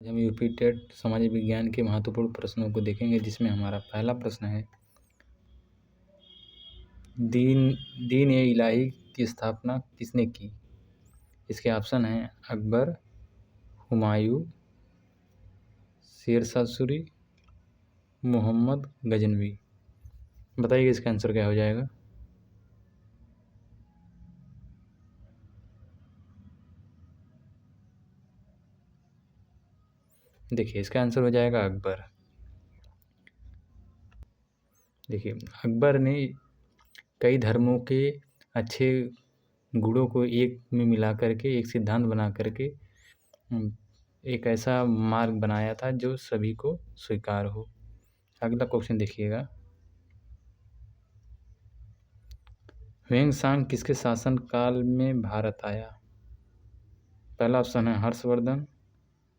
हम UP TET सामाजिक विज्ञान के महत्वपूर्ण प्रश्नों को देखेंगे, जिसमें हमारा पहला प्रश्न है, दीन ए इलाही की स्थापना किसने की? इसके ऑप्शन हैं अकबर, हुमायूं, शेरशाह सूरी, मोहम्मद गजनवी। बताइए इसका आंसर क्या हो जाएगा? देखिए इसका आंसर हो जाएगा अकबर। देखिए अकबर ने कई धर्मों के अच्छे गुणों को एक में मिला करके एक सिद्धांत बना करके एक ऐसा मार्ग बनाया था जो सभी को स्वीकार हो। अगला क्वेश्चन देखिएगा, ह्वेन-सांग किसके शासन काल में भारत आया? पहला ऑप्शन है हर्षवर्धन,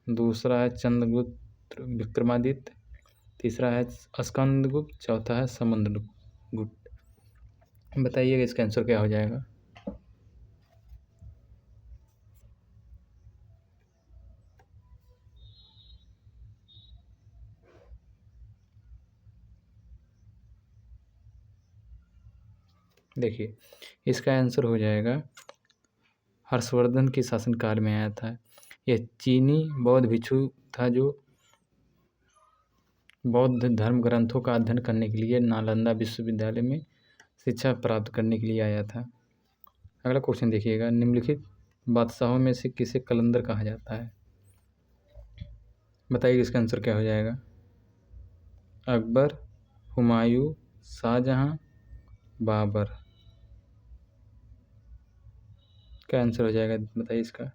दूसरा है चंद्रगुप्त विक्रमादित्य, तीसरा है स्कंदगुप्त, चौथा है समुद्रगुप्त। बताइएगा इसका आंसर क्या हो जाएगा? देखिए इसका आंसर हो जाएगा हर्षवर्धन के शासनकाल में आया था। यह चीनी बौद्ध भिक्षु था जो बौद्ध धर्म ग्रंथों का अध्ययन करने के लिए नालंदा विश्वविद्यालय में शिक्षा प्राप्त करने के लिए आया था। अगला क्वेश्चन देखिएगा, निम्नलिखित बादशाहों में से किसे कलंदर कहा जाता है? बताइए इसका आंसर क्या हो जाएगा? अकबर, हुमायूं, शाहजहां, बाबर। क्या आंसर हो जाएगा बताइए इसका?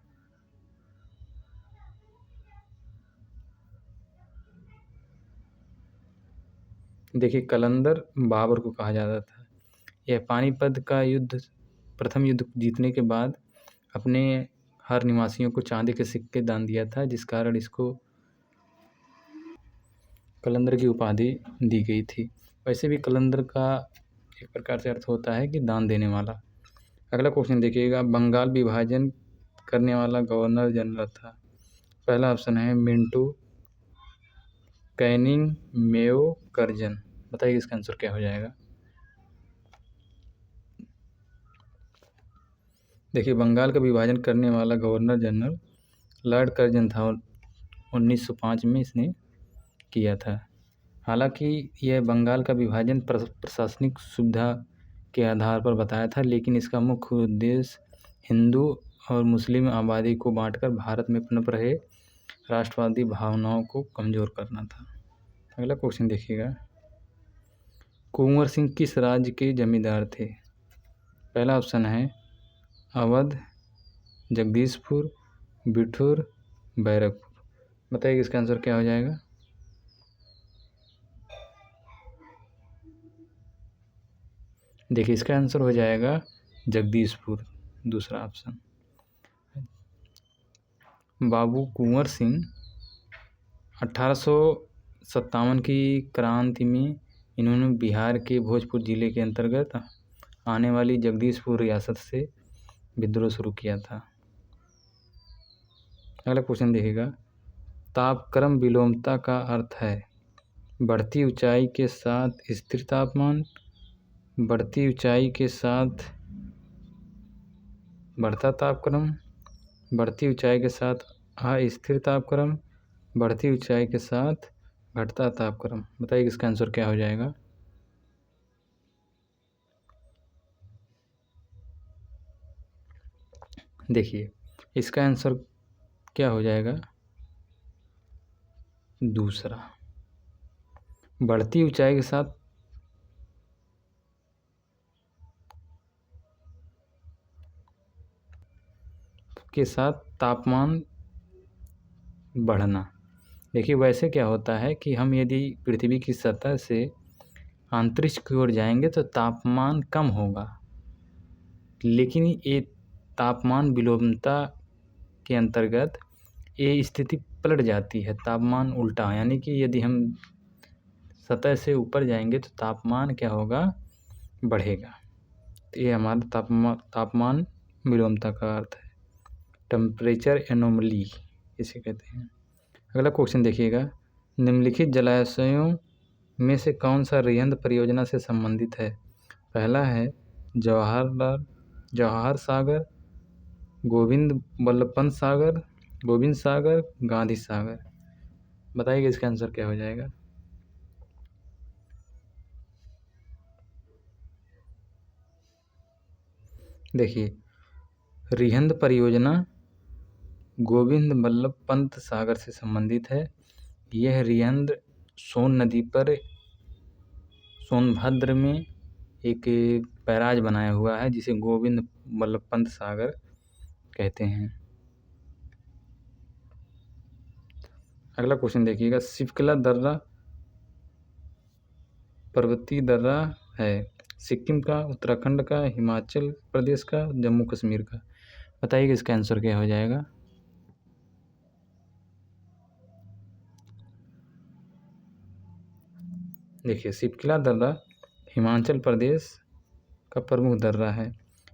देखिए कलंदर बाबर को कहा जाता था। यह पानीपत का युद्ध प्रथम युद्ध जीतने के बाद अपने हर निवासियों को चांदी के सिक्के दान दिया था, जिस कारण इसको कलंदर की उपाधि दी गई थी। वैसे भी कलंदर का एक प्रकार से अर्थ होता है कि दान देने वाला। अगला क्वेश्चन देखिएगा, बंगाल विभाजन करने वाला गवर्नर जनरल था। पहला ऑप्शन है मिंटो, कैनिंग, मेयो, कर्जन। बताइए इसका आंसर क्या हो जाएगा? देखिए बंगाल का विभाजन करने वाला गवर्नर जनरल लॉर्ड कर्जन था और 1905 में इसने किया था। हालांकि यह बंगाल का विभाजन प्रशासनिक सुविधा के आधार पर बताया था, लेकिन इसका मुख्य उद्देश्य हिंदू और मुस्लिम आबादी को बांटकर भारत में पनप रहे राष्ट्रवादी भावनाओं को कमज़ोर करना था। अगला क्वेश्चन देखिएगा, कुंवर सिंह किस राज्य के जमींदार थे? पहला ऑप्शन है अवध, जगदीशपुर, बिठूर, बैरकपुर। बताइए इसका आंसर क्या हो जाएगा? देखिए इसका आंसर हो जाएगा जगदीशपुर, दूसरा ऑप्शन। बाबू कुंवर सिंह 1857 की क्रांति में इन्होंने बिहार के भोजपुर जिले के अंतर्गत आने वाली जगदीशपुर रियासत से विद्रोह शुरू किया था। अगला क्वेश्चन देखिएगा, तापक्रम विलोमता का अर्थ है बढ़ती ऊंचाई के साथ स्थिर तापमान, बढ़ती ऊंचाई के साथ बढ़ता तापक्रम, बढ़ती ऊंचाई के साथ अस्थिर तापक्रम, बढ़ती ऊंचाई के साथ घटता तापक्रम। बताइए इसका आंसर क्या हो जाएगा? देखिए इसका आंसर क्या हो जाएगा? दूसरा, बढ़ती ऊंचाई के साथ तापमान बढ़ना। देखिए वैसे क्या होता है कि हम यदि पृथ्वी की सतह से अंतरिक्ष की ओर जाएंगे तो तापमान कम होगा, लेकिन ये तापमान विलोमता के अंतर्गत ये स्थिति पलट जाती है, तापमान उल्टा। यानी कि यदि हम सतह से ऊपर जाएंगे तो तापमान क्या होगा? बढ़ेगा। तो ये हमारा तापमान विलोमता का अर्थ है, टेम्परेचर एनोमली इसे कहते हैं। अगला क्वेश्चन देखिएगा, निम्नलिखित जलाशयों में से कौन सा रिहंद परियोजना से संबंधित है? पहला है जवाहर सागर, गोविंद बल्लभ पंत सागर, गोविंद सागर, गांधी सागर। बताइएगा इसका आंसर क्या हो जाएगा। देखिए, रिहंद परियोजना गोविंद बल्लभ पंत सागर से संबंधित है। यह रिहंद सोन नदी पर सोनभद्र में एक बैराज बनाया हुआ है जिसे गोविंद बल्लभ पंत सागर कहते हैं। अगला क्वेश्चन देखिएगा, शिवकला दर्रा पर्वतीय दर्रा है सिक्किम का, उत्तराखंड का, हिमाचल प्रदेश का, जम्मू कश्मीर का। बताइएगा इसका आंसर क्या हो जाएगा। देखिए, शिवकला दर्रा हिमाचल प्रदेश का प्रमुख दर्रा है।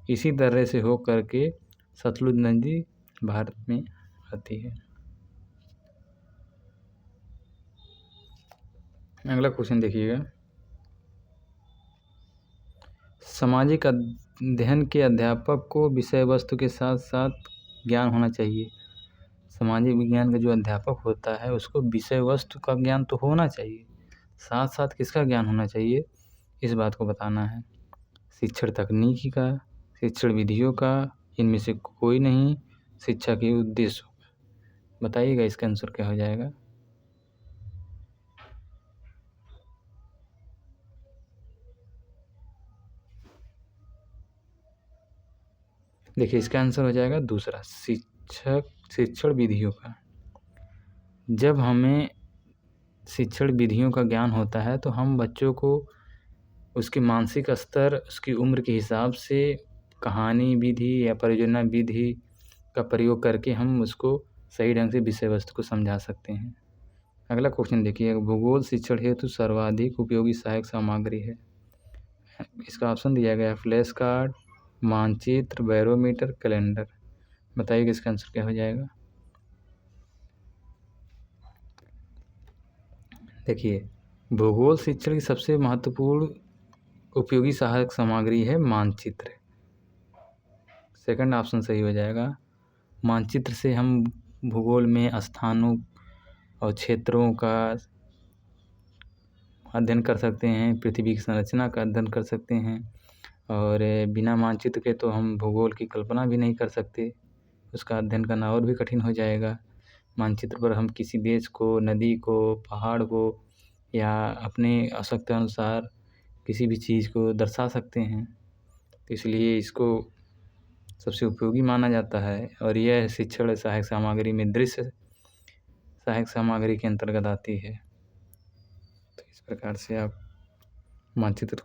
इसी दर्रे से होकर के सतलुज नदी भारत में आती है। अगला क्वेश्चन देखिएगा, सामाजिक अध्ययन के अध्यापक को विषय वस्तु के साथ साथ ज्ञान होना चाहिए। सामाजिक विज्ञान का जो अध्यापक होता है उसको विषय वस्तु का ज्ञान तो होना चाहिए, साथ साथ किसका ज्ञान होना चाहिए, इस बात को बताना है। शिक्षण तकनीकी का, शिक्षण विधियों का, इनमें से कोई नहीं, शिक्षा के उद्देश्यों का। बताइएगा इसका आंसर क्या हो जाएगा। देखिए, इसका आंसर हो जाएगा दूसरा, शिक्षण विधियों का। जब हमें शिक्षण विधियों का ज्ञान होता है तो हम बच्चों को उसके मानसिक स्तर, उसकी उम्र के हिसाब से कहानी विधि या परियोजना विधि का प्रयोग करके हम उसको सही ढंग से विषय वस्तु को समझा सकते हैं। अगला क्वेश्चन देखिए, भूगोल शिक्षण हेतु सर्वाधिक उपयोगी सहायक सामग्री है। इसका ऑप्शन दिया गया है फ्लैश कार्ड, मानचित्र, बैरोमीटर, कैलेंडर। बताइएगा इसका आंसर क्या हो जाएगा। देखिए, भूगोल शिक्षण की सबसे महत्वपूर्ण उपयोगी सहायक सामग्री है मानचित्र। सेकंड ऑप्शन सही हो जाएगा। मानचित्र से हम भूगोल में स्थानों और क्षेत्रों का अध्ययन कर सकते हैं, पृथ्वी की संरचना का अध्ययन कर सकते हैं, और बिना मानचित्र के तो हम भूगोल की कल्पना भी नहीं कर सकते, उसका अध्ययन करना और भी कठिन हो जाएगा। मानचित्र पर हम किसी देश को, नदी को, पहाड़ को या अपने आवश्यकता अनुसार किसी भी चीज़ को दर्शा सकते हैं, तो इसलिए इसको सबसे उपयोगी माना जाता है। और यह शिक्षण सहायक सामग्री में दृश्य सहायक सामग्री के अंतर्गत आती है। तो इस प्रकार से आप मानचित्र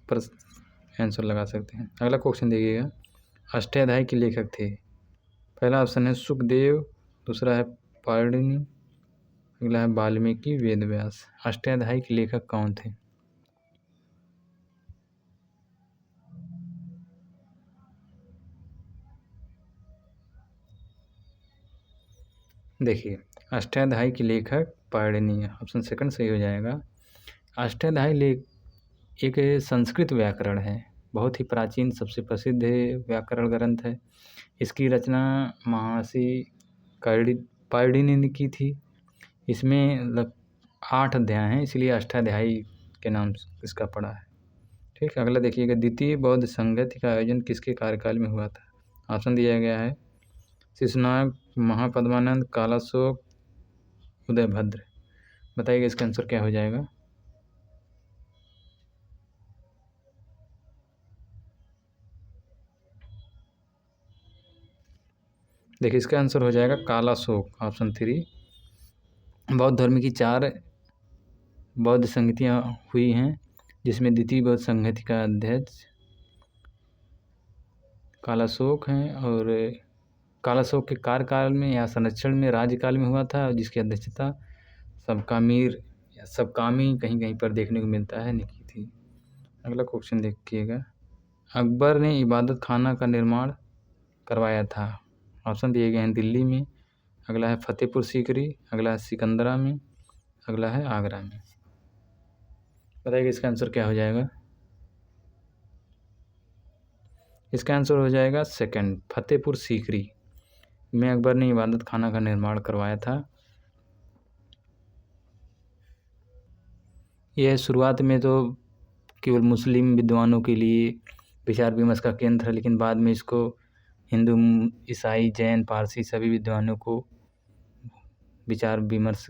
पर आंसर लगा सकते हैं। अगला क्वेश्चन देखिएगा, अष्टाध्यायी के लेखक थे। पहला ऑप्शन है सुखदेव, दूसरा है पाणिनि, अगला है वाल्मीकि, वेदव्यास। अष्टाध्यायी के लेखक कौन थे। देखिए, अष्टाध्यायी के लेखक पाणिनि है, ऑप्शन सेकंड सही हो जाएगा। अष्टाध्यायी एक संस्कृत व्याकरण है, बहुत ही प्राचीन, सबसे प्रसिद्ध व्याकरण ग्रंथ है। इसकी रचना महर्षि पाणिनि ने की थी। इसमें 8 अध्याय हैं, इसलिए अष्टाध्यायी के नाम इसका पड़ा है। ठीक है, अगला देखिएगा, द्वितीय बौद्ध संगति का आयोजन किसके कार्यकाल में हुआ था। ऑप्शन दिया गया है शिशुनाग, महापद्मानंद, कालाशोक, उदयभद्र। बताइएगा इसका आंसर क्या हो जाएगा। देखिए, इसका आंसर हो जाएगा कालाशोक, ऑप्शन 3। बौद्ध धर्म की 4 बौद्ध संगतियाँ हुई हैं, जिसमें द्वितीय बौद्ध संगति का अध्यक्ष कालाशोक हैं, और कालाशोक के कार्यकाल में या संरक्षण में राज्यकाल में हुआ था, जिसकी अध्यक्षता सबकामीर या सबकामी कहीं कहीं पर देखने को मिलता है, ने की थी। अगला क्वेश्चन देखिएगा, अकबर ने इबादत खाना का निर्माण करवाया था। ऑप्शन दिए गए हैं दिल्ली में, अगला है फतेहपुर सीकरी, अगला है सिकंदरा में, अगला है आगरा में। बताइए इसका आंसर क्या हो जाएगा? इसका आंसर हो जाएगा सेकंड, फतेहपुर सीकरी में अकबर ने इबादत खाना का निर्माण करवाया था। यह शुरुआत में तो केवल मुस्लिम विद्वानों के लिए विचार विमर्श का केंद्र था, लेकिन बाद में इसको हिंदू, ईसाई, जैन, पारसी सभी विद्वानों को विचार विमर्श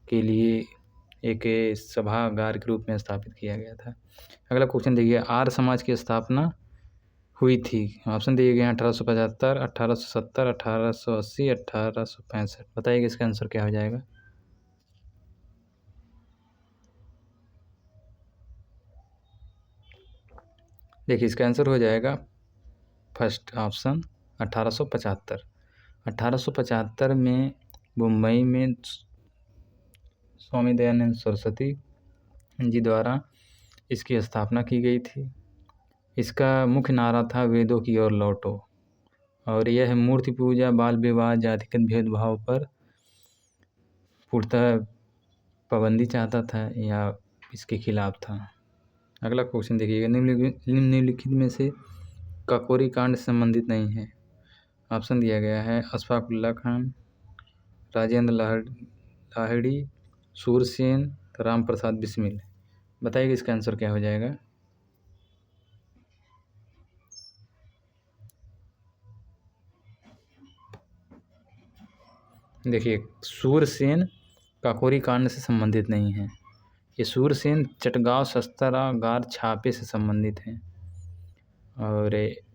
के लिए एक सभागार के रूप में स्थापित किया गया था। अगला क्वेश्चन देखिए, आर्य समाज की स्थापना हुई थी। ऑप्शन दिए गए हैं 1875, 1870, 1880, 1865। बताइए इसका आंसर क्या हो जाएगा? देखिए इसका आंसर हो जाएगा फर्स्ट ऑप्शन 1875। 1875 में मुंबई में स्वामी दयानंद सरस्वती जी द्वारा इसकी स्थापना की गई थी। इसका मुख्य नारा था वेदों की ओर लौटो, और यह मूर्ति पूजा, बाल विवाह, जातिगत भेदभाव पर पूर्णतः पाबंदी चाहता था या इसके खिलाफ था। अगला क्वेश्चन देखिएगा, निम्नलिखित में से काकोरी कांड से संबंधित नहीं है। ऑप्शन दिया गया है अशफाक उल्ला खान, राजेंद्र लाहिड़ी, सूरसेन, राम प्रसाद बिस्मिल। बताइए इसका आंसर क्या हो जाएगा? देखिए सूरसेन काकोरी कांड से संबंधित नहीं है। ये सूरसेन चटगांव शस्त्रागार छापे से संबंधित हैं। और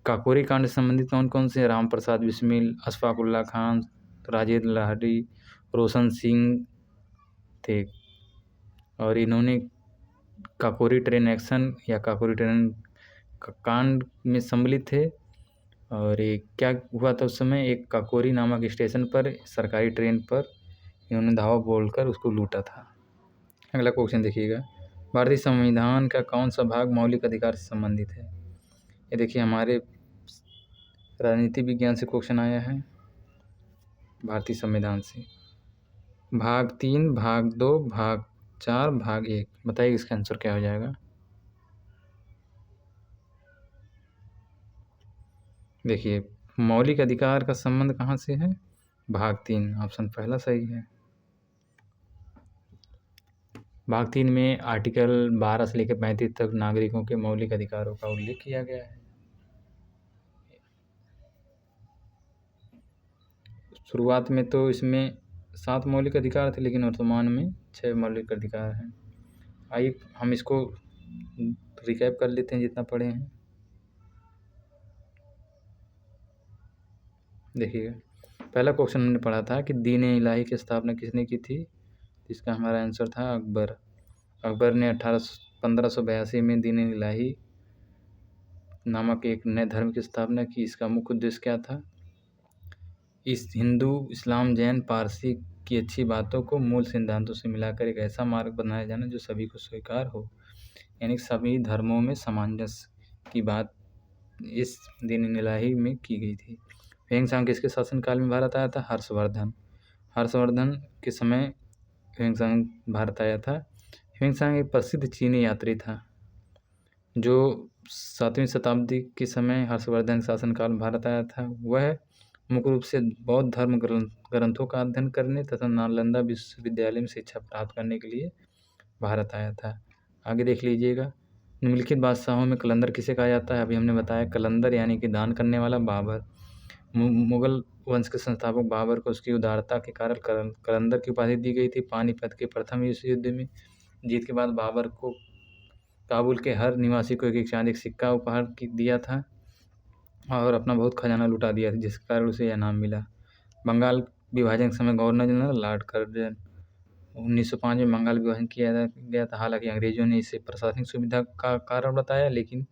काकोरी कांड से संबंधित कौन कौन से? राम प्रसाद बिस्मिल, अशफाक उल्ला खान, राजेंद्र लाहिड़ी, रोशन सिंह थे। और इन्होंने काकोरी ट्रेन एक्शन या काकोरी ट्रेन कांड में सम्मिलित थे। और ये क्या हुआ था उस समय, एक काकोरी नामक स्टेशन पर सरकारी ट्रेन पर इन्होंने धावा बोलकर उसको लूटा था। अगला क्वेश्चन देखिएगा, भारतीय संविधान का कौन सा भाग मौलिक अधिकार से संबंधित है? ये देखिए हमारे राजनीति विज्ञान से क्वेश्चन आया है भारतीय संविधान से। भाग 3, भाग 2, भाग 4, भाग 1। बताइए इसका आंसर क्या हो जाएगा? देखिए मौलिक अधिकार का संबंध कहाँ से है? भाग 3, ऑप्शन पहला सही है। भाग 3 में आर्टिकल 12 से लेकर 35 तक नागरिकों के मौलिक अधिकारों का उल्लेख किया गया है। शुरुआत में तो इसमें 7 मौलिक अधिकार थे, लेकिन वर्तमान में 6 मौलिक अधिकार हैं। आइए हम इसको रिकैप कर लेते हैं जितना पढ़े हैं। देखिएगा पहला क्वेश्चन हमने पढ़ा था कि दीन इलाही की स्थापना किसने की थी? इसका हमारा आंसर था अकबर। अकबर ने 1582 में दीन इलाही नामक एक नए धर्म की स्थापना की। इसका मुख्य उद्देश्य क्या था? इस हिंदू, इस्लाम, जैन, पारसी की अच्छी बातों को मूल सिद्धांतों से मिलाकर एक ऐसा मार्ग बनाया जाना जो सभी को स्वीकार हो, यानी सभी धर्मों में सामंजस्य की बात इस दीन इलाही में की गई थी। ह्वेंसांग किसके शासनकाल में भारत आया था? हर्षवर्धन के समय ह्वेंसांग भारत आया था। ह्वेंसांग एक प्रसिद्ध चीनी यात्री था जो 7वीं शताब्दी के समय हर्षवर्धन शासनकाल में भारत आया था। वह मुख्य रूप से बौद्ध धर्म ग्रंथों का अध्ययन करने तथा नालंदा विश्वविद्यालय में शिक्षा प्राप्त करने के लिए भारत आया था। आगे देख लीजिएगा, निम्नलिखित बादशाहों में कलंदर किसे कहा जाता है? अभी हमने बताया कलंदर यानी कि दान करने वाला बाबर। मुगल वंश के संस्थापक बाबर को उसकी उदारता के कारण कलंदर की उपाधि दी गई थी। पानीपत के प्रथम विश्व युद्ध में जीत के बाद बाबर को काबुल के हर निवासी को एक चांदी का सिक्का उपहार दिया था और अपना बहुत खजाना लुटा दिया था, जिसके कारण उसे यह नाम मिला। बंगाल विभाजन के समय गवर्नर जनरल लॉर्ड कर्जन 1905 में बंगाल विभाजन किया गया था। हालांकि अंग्रेजों ने इसे प्रशासनिक सुविधा का कारण बताया, लेकिन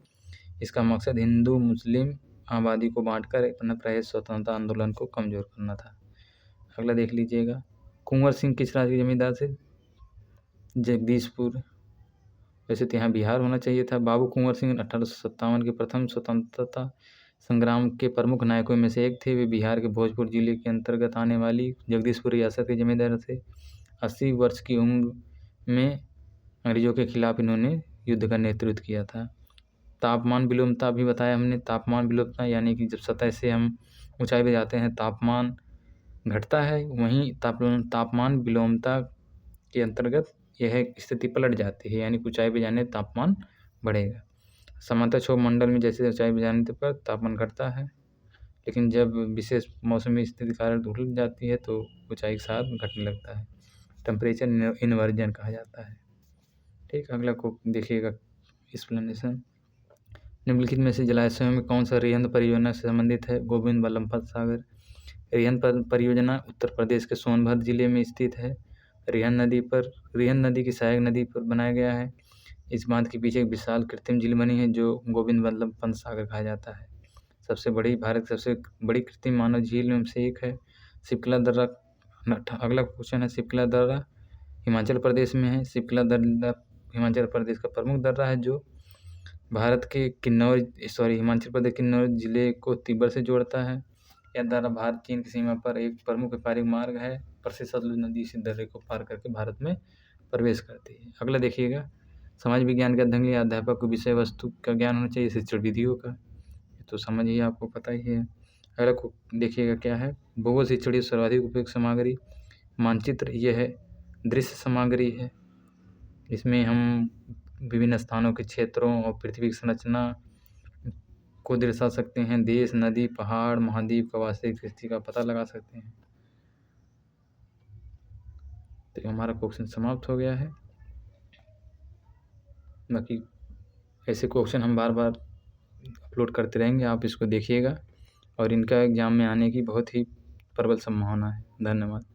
इसका मकसद हिंदू मुस्लिम आबादी को बांटकर अपना प्रदेश स्वतंत्रता आंदोलन को कमजोर करना था। अगला देख लीजिएगा, कुंवर सिंह किस राज्य के जमींदार थे? जगदीशपुर। वैसे तो यहाँ बिहार होना चाहिए था। बाबू कुंवर सिंह 1857 के प्रथम स्वतंत्रता संग्राम के प्रमुख नायकों में से एक थे। वे बिहार के भोजपुर जिले के अंतर्गत आने वाली जगदीशपुर रियासत के जमींदार थे। 80 वर्ष की उम्र में अंग्रेजों के खिलाफ इन्होंने युद्ध का नेतृत्व किया था। तापमान विलोमता भी बताया हमने। तापमान विलोमता यानी कि जब सतह से हम ऊंचाई पे जाते हैं तापमान घटता है, वहीं तापमान विलोमता के अंतर्गत यह स्थिति पलट जाती है, यानी ऊंचाई पे जाने तापमान बढ़ेगा। समांतर क्षोभ मंडल में जैसे ऊंचाई पे जाने पर तापमान घटता है, लेकिन जब विशेष मौसमी स्थिति कारण उलट जाती है तो ऊंचाई के साथ घटने लगता है। टेम्परेचर इन्वर्जन कहा जाता है। ठीक, अगला को देखिएगा एक्सप्लेनेशन। निम्नलिखित में से जलाशयों में कौन सा रिहंद परियोजना से संबंधित है? गोविंद वल्लभ पंत सागर। रिहंद परियोजना उत्तर प्रदेश के सोनभद्र जिले में स्थित है। रिहंद नदी की सहायक नदी पर बनाया गया है। इस बांध के पीछे एक विशाल कृत्रिम झील बनी है जो गोविंद वल्लभ पंत सागर कहा जाता है। भारत की सबसे बड़ी कृत्रिम मानव झील में से एक है। शिप्ला दर्रा। अगला क्वेश्चन है, शिप्ला दर्रा हिमाचल प्रदेश में है। शिप्ला दर्रा हिमाचल प्रदेश का प्रमुख दर्रा है जो हिमाचल प्रदेश किन्नौर जिले को तिब्बत से जोड़ता है। यह दर्रा भारत चीन की सीमा पर एक प्रमुख व्यापारिक मार्ग है। प्रसिद्ध सतलुज नदी इस दर्रे को पार करके भारत में प्रवेश करती है। अगला देखिएगा, समाज विज्ञान के अध्ययन के लिए अध्यापक को विषय वस्तु का ज्ञान होना चाहिए, शिक्षण विधियों का, तो समझ ही आपको पता ही है। अगला को देखिएगा क्या है, भूगोल शिक्षण की सर्वाधिक उपयुक्त सामग्री मानचित्र, यह है दृश्य सामग्री है। इसमें हम विभिन्न स्थानों के क्षेत्रों और पृथ्वी की संरचना को दर्शा सकते हैं। देश, नदी, पहाड़, महाद्वीप का वास्तविक स्थिति का पता लगा सकते हैं। तो हमारा क्वेश्चन समाप्त हो गया है। बाकी ऐसे क्वेश्चन हम बार बार अपलोड करते रहेंगे, आप इसको देखिएगा और इनका एग्जाम में आने की बहुत ही प्रबल संभावना है। धन्यवाद।